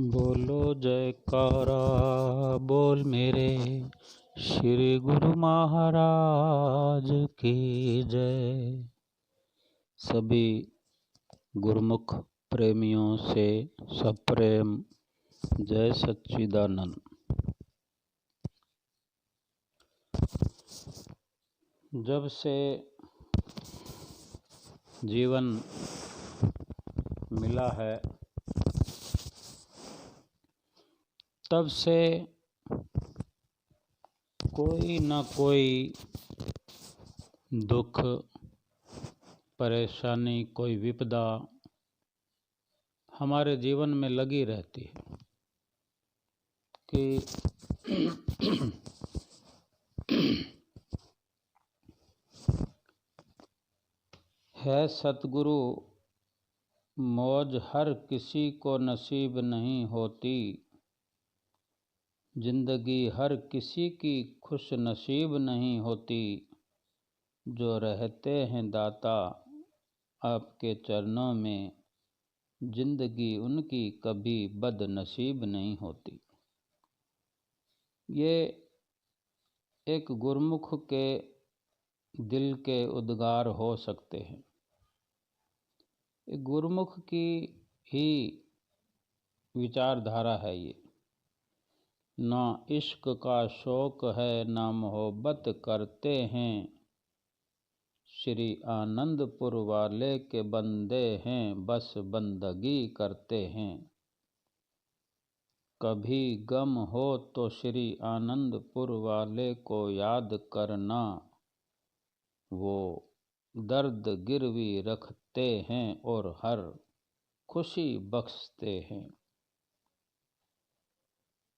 बोलो जयकारा बोल मेरे श्री गुरु महाराज की जय। सभी गुरुमुख प्रेमियों से सप्रेम जय सच्चिदानंद। जब से जीवन मिला है तब से कोई न कोई दुख परेशानी कोई विपदा हमारे जीवन में लगी रहती है कि है सतगुरु मौज हर किसी को नसीब नहीं होती, जिंदगी हर किसी की खुश नसीब नहीं होती। जो रहते हैं दाता आपके चरणों में, जिंदगी उनकी कभी बदनसीब नहीं होती। ये एक गुरमुख के दिल के उद्गार हो सकते हैं। एक गुरमुख की ही विचारधारा है ये। ना इश्क का शौक है ना मोहब्बत करते हैं, श्री आनंदपुर वाले के बंदे हैं बस बंदगी करते हैं। कभी गम हो तो श्री आनंदपुर वाले को याद करना, वो दर्द गिरवी रखते हैं और हर खुशी बख्शते हैं।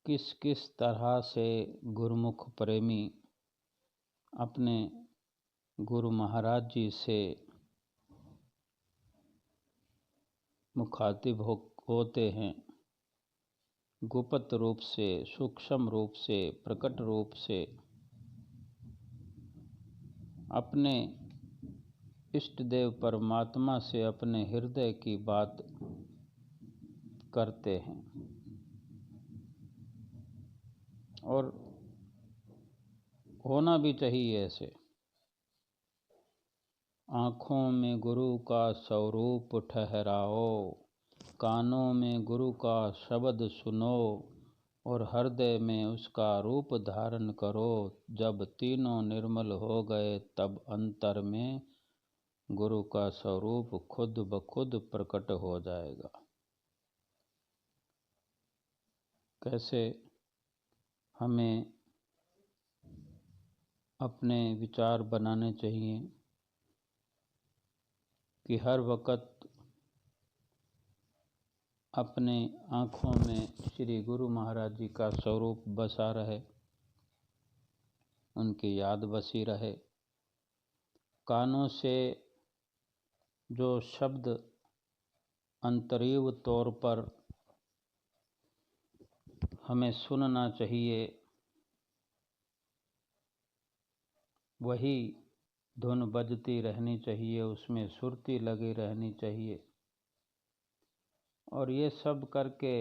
किस किस तरह से गुरुमुख प्रेमी अपने गुरु महाराज जी से मुखातिब होते हैं, गुप्त रूप से, सूक्ष्म रूप से, प्रकट रूप से अपने इष्ट देव परमात्मा से अपने हृदय की बात करते हैं। और होना भी चाहिए ऐसे। आँखों में गुरु का स्वरूप ठहराओ, कानों में गुरु का शब्द सुनो और हृदय में उसका रूप धारण करो। जब तीनों निर्मल हो गए तब अंतर में गुरु का स्वरूप खुद ब खुद प्रकट हो जाएगा। कैसे हमें अपने विचार बनाने चाहिए कि हर वक़्त अपने आँखों में श्री गुरु महाराज जी का स्वरूप बसा रहे, उनकी याद बसी रहे। कानों से जो शब्द अंतरीव तौर पर हमें सुनना चाहिए, वही धुन बजती रहनी चाहिए, उसमें सुरती लगी रहनी चाहिए। और ये सब करके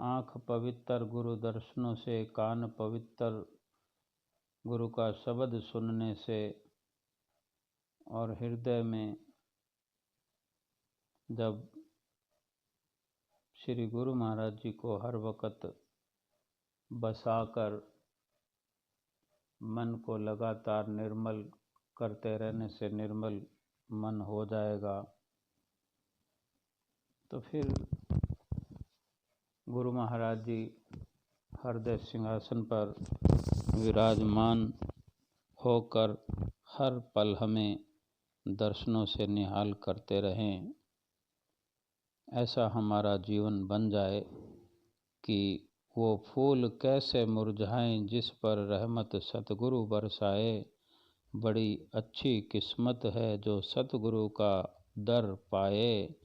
आँख पवित्र गुरु दर्शनों से, कान पवित्र गुरु का शब्द सुनने से और हृदय में जब श्री गुरु महाराज जी को हर वक़्त बसाकर मन को लगातार निर्मल करते रहने से निर्मल मन हो जाएगा। तो फिर गुरु महाराज जी हृदय सिंहासन पर विराजमान होकर हर पल हमें दर्शनों से निहाल करते रहें। ऐसा हमारा जीवन बन जाए कि वो फूल कैसे मुरझाएं जिस पर रहमत सतगुरु बरसाए। बड़ी अच्छी किस्मत है जो सतगुरु का दर पाए।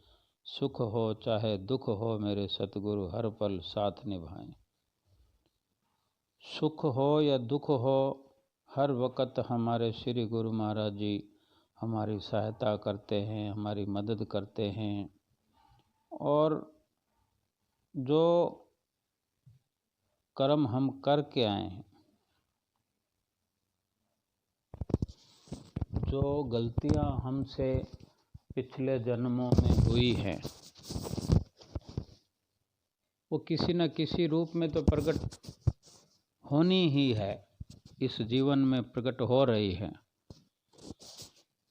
सुख हो चाहे दुख हो मेरे सतगुरु हर पल साथ निभाएं। सुख हो या दुख हो, हर वक़्त हमारे श्री गुरु महाराज जी हमारी सहायता करते हैं, हमारी मदद करते हैं। और जो कर्म हम करके आए हैं, जो गलतियां हमसे पिछले जन्मों में हुई हैं, वो किसी न किसी रूप में तो प्रकट होनी ही है, इस जीवन में प्रकट हो रही है,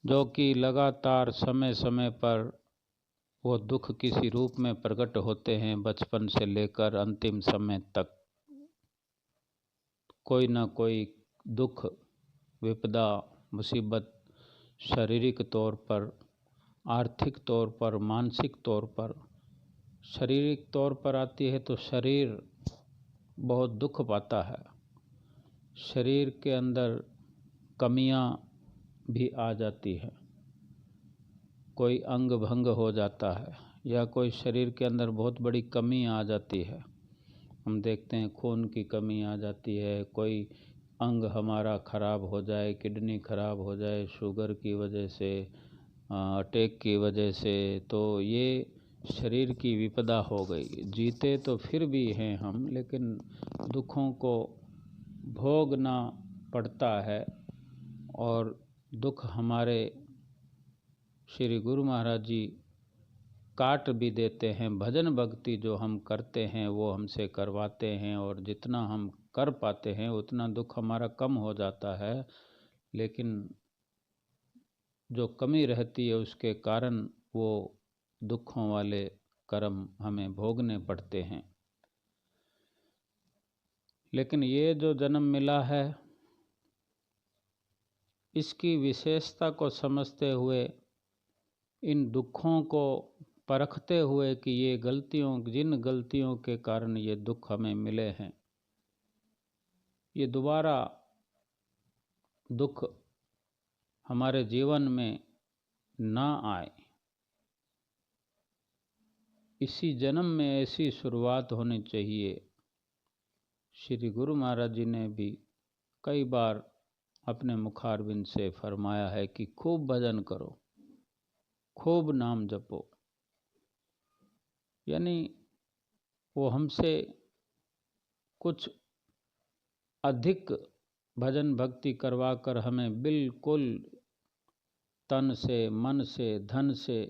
जो कि लगातार समय समय पर वो दुख किसी रूप में प्रकट होते हैं। बचपन से लेकर अंतिम समय तक कोई ना कोई दुख, विपदा, मुसीबत शारीरिक तौर पर, आर्थिक तौर पर, मानसिक तौर पर। शारीरिक तौर पर आती है तो शरीर बहुत दुख पाता है, शरीर के अंदर कमियां भी आ जाती है, कोई अंग भंग हो जाता है या कोई शरीर के अंदर बहुत बड़ी कमी आ जाती है। हम देखते हैं खून की कमी आ जाती है, कोई अंग हमारा ख़राब हो जाए, किडनी ख़राब हो जाए शुगर की वजह से, अटैक की वजह से, तो ये शरीर की विपदा हो गई। जीते तो फिर भी हैं हम, लेकिन दुखों को भोगना पड़ता है। और दुख हमारे श्री गुरु महाराज जी काट भी देते हैं। भजन भक्ति जो हम करते हैं वो हमसे करवाते हैं, और जितना हम कर पाते हैं उतना दुख हमारा कम हो जाता है, लेकिन जो कमी रहती है उसके कारण वो दुखों वाले कर्म हमें भोगने पड़ते हैं। लेकिन ये जो जन्म मिला है, इसकी विशेषता को समझते हुए, इन दुखों को परखते हुए कि ये जिन गलतियों के कारण ये दुख हमें मिले हैं, ये दोबारा दुख हमारे जीवन में ना आए, इसी जन्म में ऐसी शुरुआत होनी चाहिए। श्री गुरु महाराज जी ने भी कई बार अपने मुखारबिंद से फरमाया है कि खूब भजन करो, खूब नाम जपो। यानी वो हमसे कुछ अधिक भजन भक्ति करवा कर हमें बिल्कुल तन से, मन से, धन से,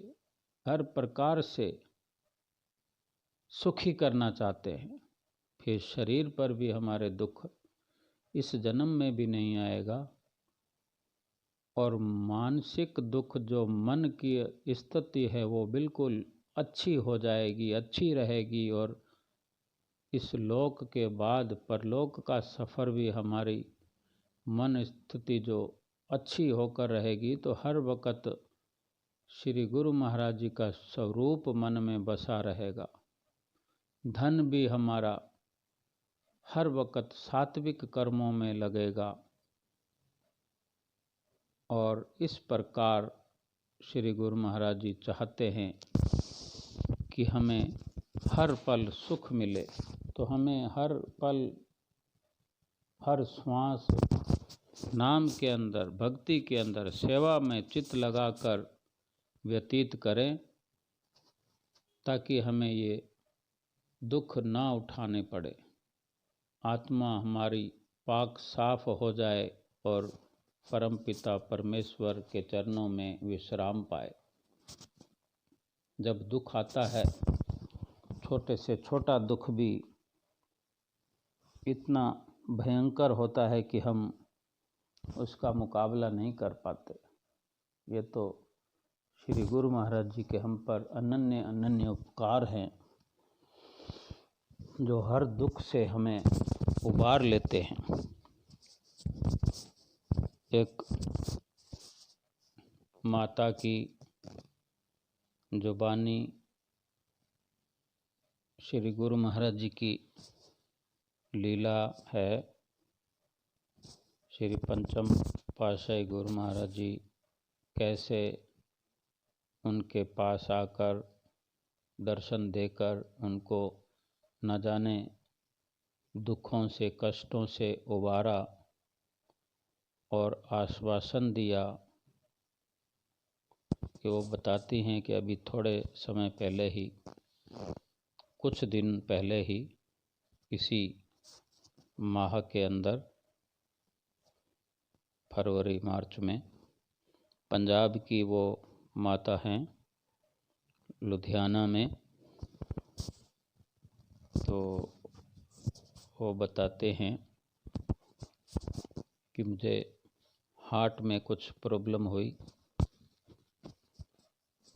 हर प्रकार से सुखी करना चाहते हैं। फिर शरीर पर भी हमारे दुख इस जन्म में भी नहीं आएगा, और मानसिक दुख जो मन की स्थिति है वो बिल्कुल अच्छी हो जाएगी, अच्छी रहेगी, और इस लोक के बाद परलोक का सफ़र भी हमारी मन स्थिति जो अच्छी होकर रहेगी, तो हर वक़्त श्री गुरु महाराज जी का स्वरूप मन में बसा रहेगा। धन भी हमारा हर वक़्त सात्विक कर्मों में लगेगा, और इस प्रकार श्री गुरु महाराज जी चाहते हैं कि हमें हर पल सुख मिले। तो हमें हर पल, हर श्वास नाम के अंदर, भक्ति के अंदर, सेवा में चित्त लगाकर व्यतीत करें, ताकि हमें ये दुख ना उठाने पड़े, आत्मा हमारी पाक साफ हो जाए और परमपिता परमेश्वर के चरणों में विश्राम पाए। जब दुख आता है, छोटे से छोटा दुख भी इतना भयंकर होता है कि हम उसका मुकाबला नहीं कर पाते। ये तो श्री गुरु महाराज जी के हम पर अनन्य अनन्य उपकार हैं, जो हर दुख से हमें उबार लेते हैं। एक माता की जुबानी श्री गुरु महाराज जी की लीला है। श्री पंचम पातशाही गुरु महाराज जी कैसे उनके पास आकर दर्शन देकर उनको न जाने दुखों से, कष्टों से उबारा और आश्वासन दिया कि वो बताती हैं कि अभी थोड़े समय पहले ही कुछ दिन पहले ही इसी माह के अंदर फरवरी मार्च में पंजाब की वो माता हैं लुधियाना में, तो वो बताते हैं कि मुझे हार्ट में कुछ प्रॉब्लम हुई,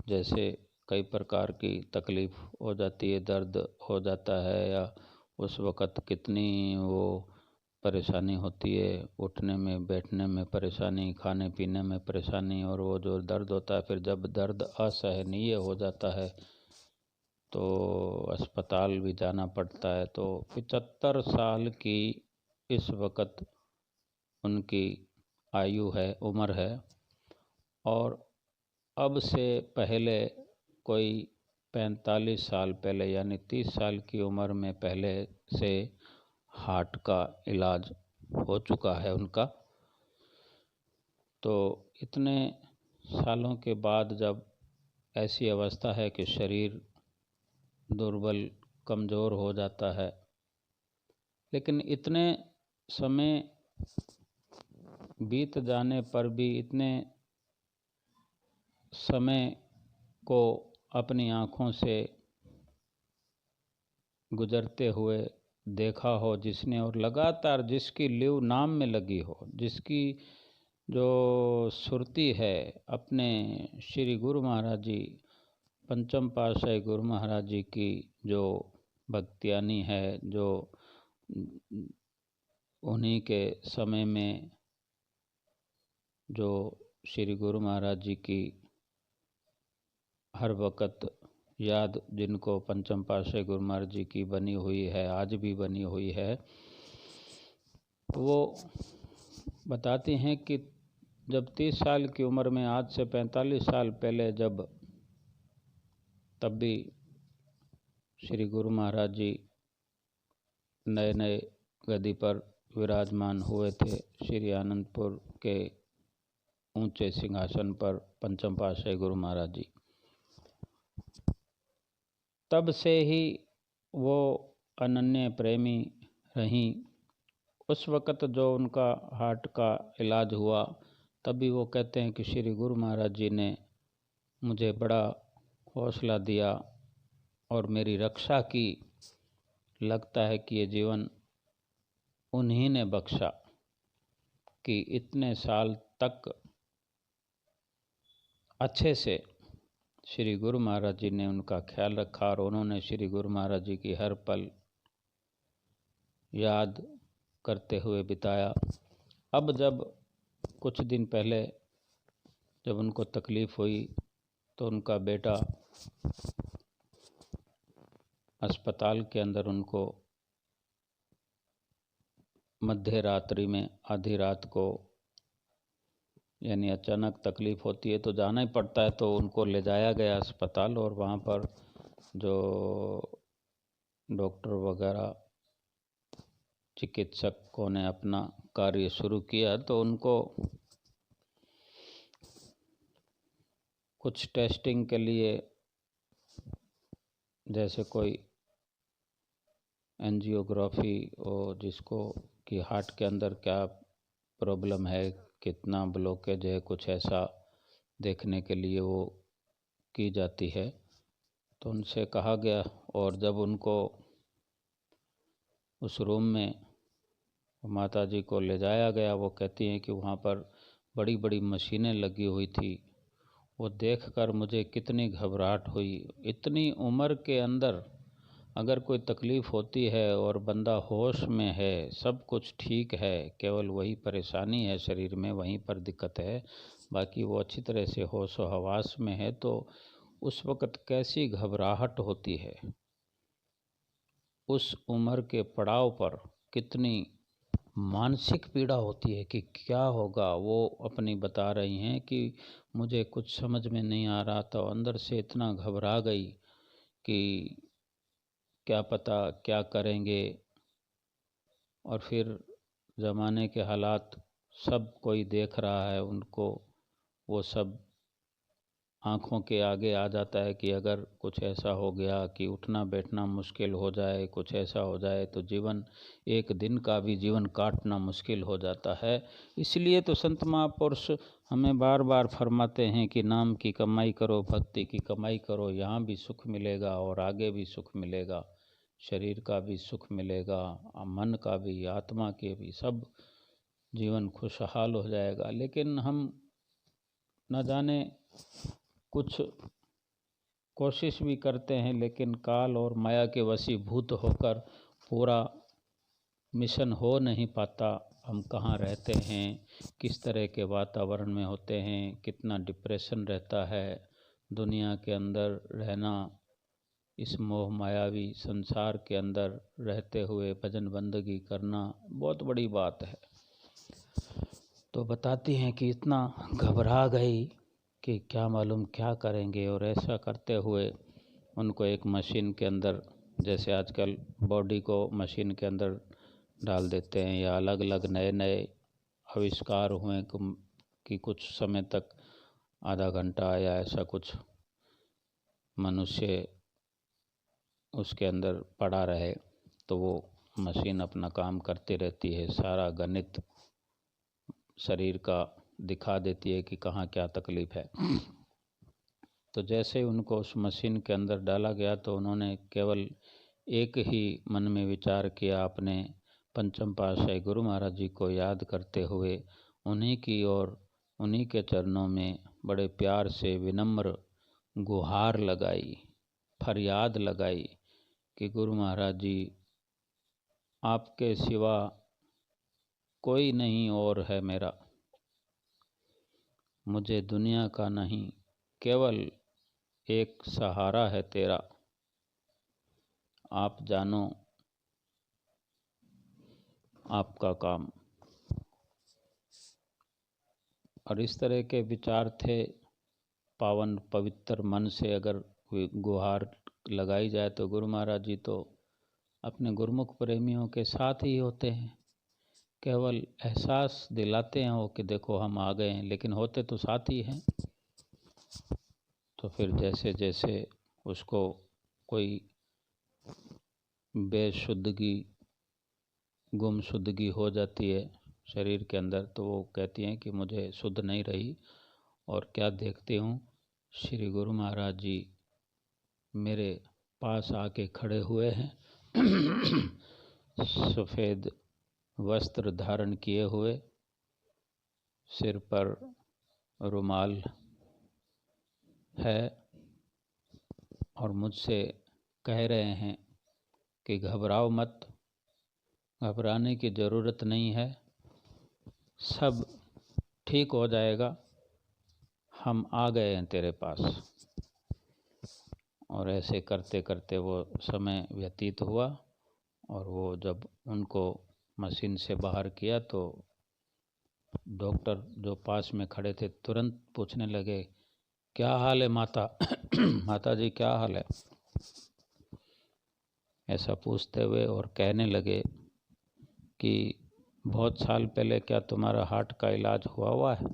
जैसे कई प्रकार की तकलीफ़ हो जाती है, दर्द हो जाता है, या उस वक़्त कितनी वो परेशानी होती है, उठने में बैठने में परेशानी, खाने पीने में परेशानी, और वो जो दर्द होता है फिर जब दर्द असहनीय हो जाता है तो अस्पताल भी जाना पड़ता है। तो 75 साल की इस वक़्त उनकी आयु है, उम्र है, और अब से पहले कोई 45 साल पहले यानी 30 साल की उम्र में पहले से हार्ट का इलाज हो चुका है उनका। तो इतने सालों के बाद जब ऐसी अवस्था है कि शरीर दुर्बल कमज़ोर हो जाता है, लेकिन इतने समय बीत जाने पर भी, इतने समय को अपनी आँखों से गुजरते हुए देखा हो जिसने, और लगातार जिसकी लिव नाम में लगी हो, जिसकी जो सुरती है अपने श्री गुरु महाराज जी, पंचम पातशाही गुरु महाराज जी की जो भक्तियानी है, जो उन्हीं के समय में जो श्री गुरु महाराज जी की हर वक़्त याद, जिनको पंचम पातशाही गुरु महाराज जी की बनी हुई है, आज भी बनी हुई है, वो बताती हैं कि जब 30 साल की उम्र में, आज से 45 साल पहले जब, तब भी श्री गुरु महाराज जी नए नए गद्दी पर विराजमान हुए थे, श्री आनंदपुर के ऊंचे सिंहासन पर पंचम पातशाही गुरु महाराज जी। तब से ही वो अनन्य प्रेमी रहीं। उस वक़्त जो उनका हार्ट का इलाज हुआ, तब भी वो कहते हैं कि श्री गुरु महाराज जी ने मुझे बड़ा हौसला दिया और मेरी रक्षा की। लगता है कि ये जीवन उन्हीं ने बख्शा कि इतने साल तक अच्छे से श्री गुरु महाराज जी ने उनका ख्याल रखा, और उन्होंने श्री गुरु महाराज जी की हर पल याद करते हुए बिताया। अब जब कुछ दिन पहले जब उनको तकलीफ़ हुई तो उनका बेटा अस्पताल के अंदर उनको मध्य रात्रि में, आधी रात को, यानी अचानक तकलीफ़ होती है तो जाना ही पड़ता है, तो उनको ले जाया गया अस्पताल, और वहाँ पर जो डॉक्टर वगैरह चिकित्सकों ने अपना कार्य शुरू किया, तो उनको कुछ टेस्टिंग के लिए, जैसे कोई एंजियोग्राफी, और जिसको कि हार्ट के अंदर क्या प्रॉब्लम है, कितना ब्लॉकेज है, कुछ ऐसा देखने के लिए वो की जाती है। तो उनसे कहा गया, और जब उनको उस रूम में माता जी को ले जाया गया, वो कहती हैं कि वहाँ पर बड़ी बड़ी मशीनें लगी हुई थी। वो देखकर मुझे कितनी घबराहट हुई। इतनी उम्र के अंदर अगर कोई तकलीफ़ होती है और बंदा होश में है, सब कुछ ठीक है, केवल वही परेशानी है शरीर में, वहीं पर दिक्कत है, बाकी वो अच्छी तरह से होश व हवास में है, तो उस वक़्त कैसी घबराहट होती है। उस उम्र के पड़ाव पर कितनी मानसिक पीड़ा होती है कि क्या होगा। वो अपनी बता रही हैं कि मुझे कुछ समझ में नहीं आ रहा था, अंदर से इतना घबरा गई कि क्या पता क्या करेंगे। और फिर ज़माने के हालात सब कोई देख रहा है उनको, वो सब आँखों के आगे आ जाता है कि अगर कुछ ऐसा हो गया कि उठना बैठना मुश्किल हो जाए, कुछ ऐसा हो जाए तो जीवन, एक दिन का भी जीवन काटना मुश्किल हो जाता है। इसलिए तो संत महापुरुष हमें बार बार फरमाते हैं कि नाम की कमाई करो, भक्ति की कमाई करो, यहाँ भी सुख मिलेगा और आगे भी सुख मिलेगा, शरीर का भी सुख मिलेगा, मन का भी, आत्मा के भी, सब जीवन खुशहाल हो जाएगा। लेकिन हम न जाने कुछ कोशिश भी करते हैं, लेकिन काल और माया के वशीभूत होकर पूरा मिशन हो नहीं पाता। हम कहाँ रहते हैं, किस तरह के वातावरण में होते हैं, कितना डिप्रेशन रहता है दुनिया के अंदर रहना, इस मोह मायावी संसार के अंदर रहते हुए भजन बंदगी करना बहुत बड़ी बात है। तो बताती हैं कि इतना घबरा गई कि क्या मालूम क्या करेंगे, और ऐसा करते हुए उनको एक मशीन के अंदर, जैसे आजकल बॉडी को मशीन के अंदर डाल देते हैं, या अलग अलग नए नए आविष्कार हुए कि कुछ समय तक, आधा घंटा या ऐसा कुछ, मनुष्य उसके अंदर पड़ा रहे तो वो मशीन अपना काम करती रहती है, सारा गणित शरीर का दिखा देती है कि कहाँ क्या तकलीफ़ है। तो जैसे उनको उस मशीन के अंदर डाला गया तो उन्होंने केवल एक ही मन में विचार किया, अपने पंचम पातशाही गुरु महाराज जी को याद करते हुए उन्हीं की और उन्हीं के चरणों में बड़े प्यार से विनम्र गुहार लगाई, फरियाद लगाई कि गुरु महाराज जी, आपके सिवा कोई नहीं और है मेरा, मुझे दुनिया का नहीं, केवल एक सहारा है तेरा, आप जानो आपका काम। और इस तरह के विचार थे। पावन पवित्र मन से अगर गुहार लगाई जाए तो गुरु महाराज जी तो अपने गुरुमुख प्रेमियों के साथ ही होते हैं, केवल एहसास दिलाते हैं वो कि देखो हम आ गए हैं, लेकिन होते तो साथ ही हैं। तो फिर जैसे जैसे उसको कोई बेशुद्धगी, गुमशुद्धगी हो जाती है शरीर के अंदर, तो वो कहती हैं कि मुझे शुद्ध नहीं रही, और क्या देखती हूँ, श्री गुरु महाराज जी मेरे पास आके खड़े हुए हैं, सफ़ेद वस्त्र धारण किए हुए, सिर पर रुमाल है, और मुझसे कह रहे हैं कि घबराओ मत, घबराने की ज़रूरत नहीं है, सब ठीक हो जाएगा, हम आ गए हैं तेरे पास। और ऐसे करते करते वो समय व्यतीत हुआ, और वो जब उनको मशीन से बाहर किया तो डॉक्टर जो पास में खड़े थे तुरंत पूछने लगे, क्या हाल है माता? माता जी क्या हाल है? ऐसा पूछते हुए और कहने लगे कि बहुत साल पहले क्या तुम्हारा हार्ट का इलाज हुआ है?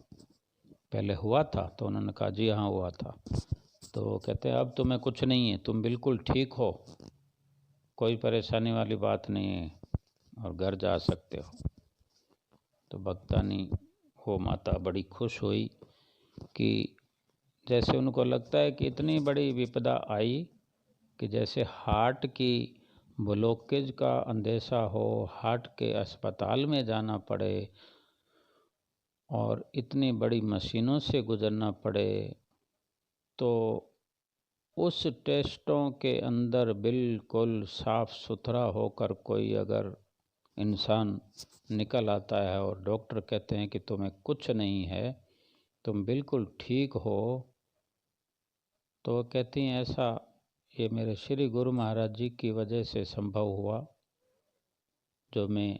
पहले हुआ था? तो उन्होंने कहा जी हाँ हुआ था। तो वो कहते हैं अब तुम्हें कुछ नहीं है, तुम बिल्कुल ठीक हो, कोई परेशानी वाली बात नहीं है, और घर जा सकते हो। तो भक्तानी वो माता बड़ी खुश हुई कि जैसे उनको लगता है कि इतनी बड़ी विपदा आई कि जैसे हार्ट की ब्लॉकेज का अंदेशा हो, हार्ट के अस्पताल में जाना पड़े और इतनी बड़ी मशीनों से गुजरना पड़े, तो उस टेस्टों के अंदर बिल्कुल साफ सुथरा होकर कोई अगर इंसान निकल आता है और डॉक्टर कहते हैं कि तुम्हें कुछ नहीं है, तुम बिल्कुल ठीक हो, तो वो कहती हैं ऐसा ये मेरे श्री गुरु महाराज जी की वजह से संभव हुआ, जो मैं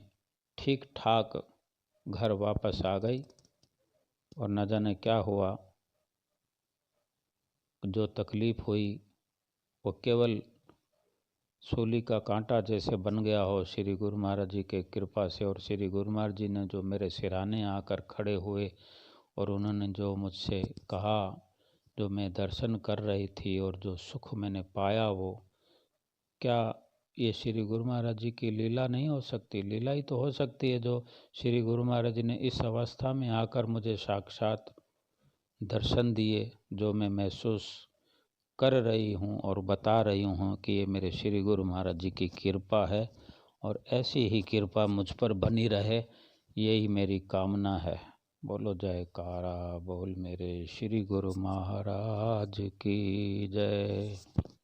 ठीक ठाक घर वापस आ गई। और न जाने क्या हुआ, जो तकलीफ़ हुई वो केवल सूली का कांटा जैसे बन गया हो श्री गुरु महाराज जी के कृपा से। और श्री गुरु महाराज जी ने जो मेरे सिरहाने आकर खड़े हुए और उन्होंने जो मुझसे कहा जो मैं दर्शन कर रही थी और जो सुख मैंने पाया, वो क्या ये श्री गुरु महाराज जी की लीला नहीं हो सकती? लीला ही तो हो सकती है, जो श्री गुरु महाराज जी ने इस अवस्था में आकर मुझे साक्षात दर्शन दिए, जो मैं महसूस कर रही हूँ और बता रही हूँ कि ये मेरे श्री गुरु महाराज जी की कृपा है, और ऐसी ही कृपा मुझ पर बनी रहे, यही मेरी कामना है। बोलो जयकारा बोल मेरे श्री गुरु महाराज की जय।